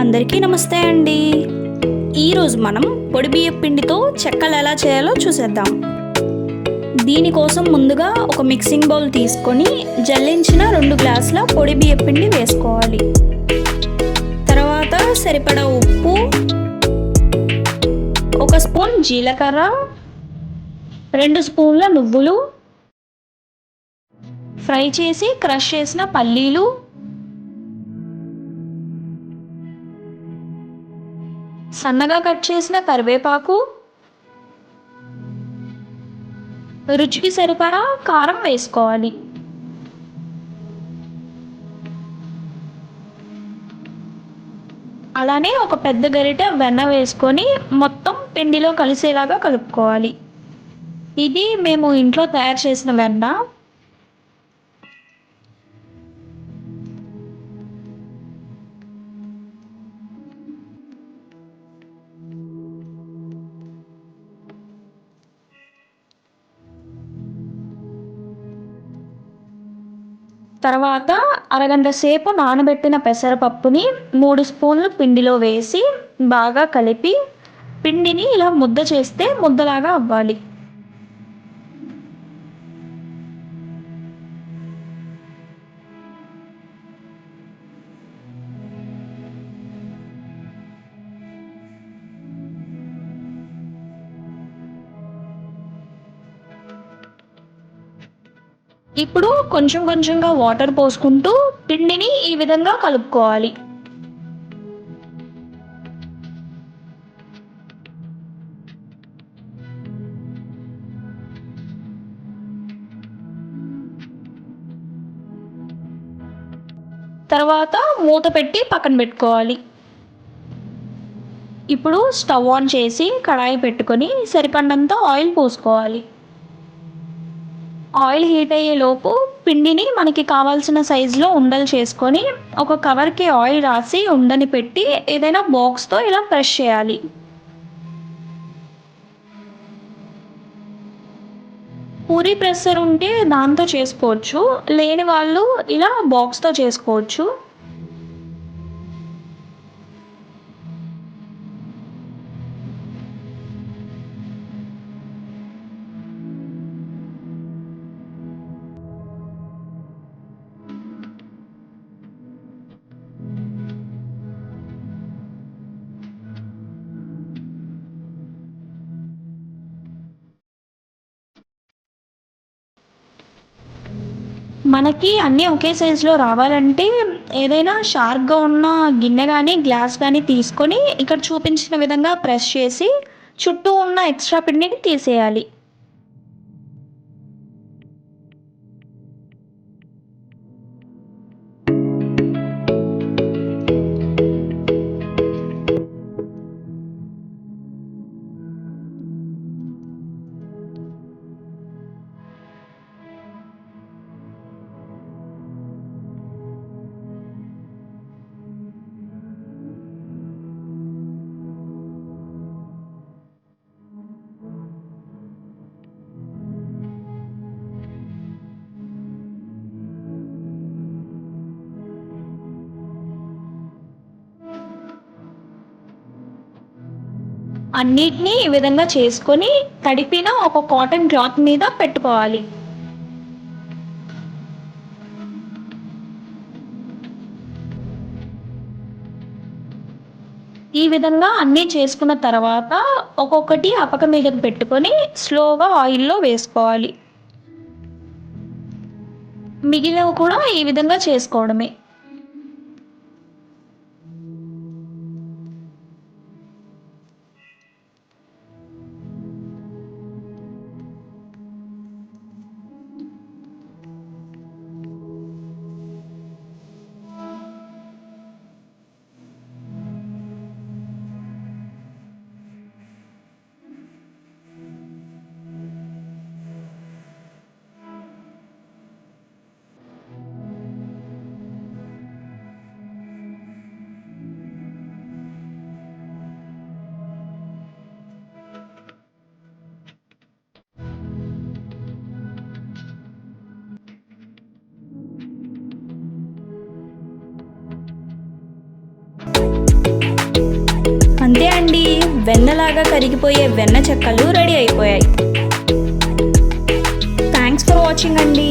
అందరికీ నమస్తే అండి. ఈరోజు మనం పొడి బియ్యం పిండితో చెక్కలు ఎలా చేయాలో చూసేద్దాం. దీనికోసం ముందుగా ఒక మిక్సింగ్ బౌల్ తీసుకొని జల్లించిన 2 గ్లాసుల పొడి బియ్యం పిండి వేసుకోవాలి. తర్వాత సరిపడా ఉప్పు, 1 స్పూన్ జీలకర్ర, 2 స్పూన్ల నువ్వులు, ఫ్రై చేసి క్రష్ చేసిన పల్లీలు, సన్నగా కట్ చేసిన కరివేపాకు, రుచికి సరిపడా కారం వేసుకోవాలి. అలానే ఒక పెద్ద గరిటె వెన్న వేసుకొని మొత్తం పిండిలో కలిసేలాగా కలుపుకోవాలి. ఇది మేము ఇంట్లో తయారు చేసిన వెన్న. తర్వాత అరగంట సేపు నానబెట్టిన పెసరపప్పుని 3 స్పూన్లు పిండిలో వేసి బాగా కలిపి పిండిని ఇలా ముద్ద చేస్తే ముద్దలాగా అవ్వాలి. ఇప్పుడు కొంచెం కొంచెంగా వాటర్ పోసుకుంటూ పిండిని ఈ విధంగా కలుపుకోవాలి. తర్వాత మూత పెట్టి పక్కన పెట్టుకోవాలి. ఇప్పుడు స్టవ్ ఆన్ చేసి కడాయి పెట్టుకొని సరిపడినంత ఆయిల్ పోసుకోవాలి. ఆయిల్ హీట్ అయ్యేలోపు పిండిని మనకి కావాల్సిన సైజులో ఉండలు చేసుకొని ఒక కవర్కి ఆయిల్ రాసి ఉండని పెట్టి ఏదైనా బాక్స్తో ఇలా ప్రెస్ చేయాలి. పూరీ ప్రెస్సర్ ఉంటే దాంతో చేసుకోవచ్చు, లేని వాళ్ళు ఇలా బాక్స్తో చేసుకోవచ్చు. మనకి అన్నీ ఒకే సైజులో రావాలంటే ఏదైనా షార్ప్గా ఉన్న గిన్నె కానీ గ్లాస్ కానీ తీసుకొని ఇక్కడ చూపించిన విధంగా ప్రెస్ చేసి చుట్టూ ఉన్న ఎక్స్ట్రా పిండిని తీసేయాలి. అన్నిటినీ ఈ విధంగా చేసుకొని తడిపిన ఒక కాటన్ క్లాత్ మీద పెట్టుకోవాలి. ఈ విధంగా అన్నీ చేసుకున్న తర్వాత ఒక్కొక్కటి అపక మీదకి పెట్టుకొని స్లోగా ఆయిల్లో వేసుకోవాలి. మిగిలినవి కూడా ఈ విధంగా చేసుకోవడమే. వెన్నలాగా కరిగిపోయే వెన్న చెక్కలు రెడీ అయిపోయాయి. థ్యాంక్స్ ఫర్ వాచింగ్ అండి.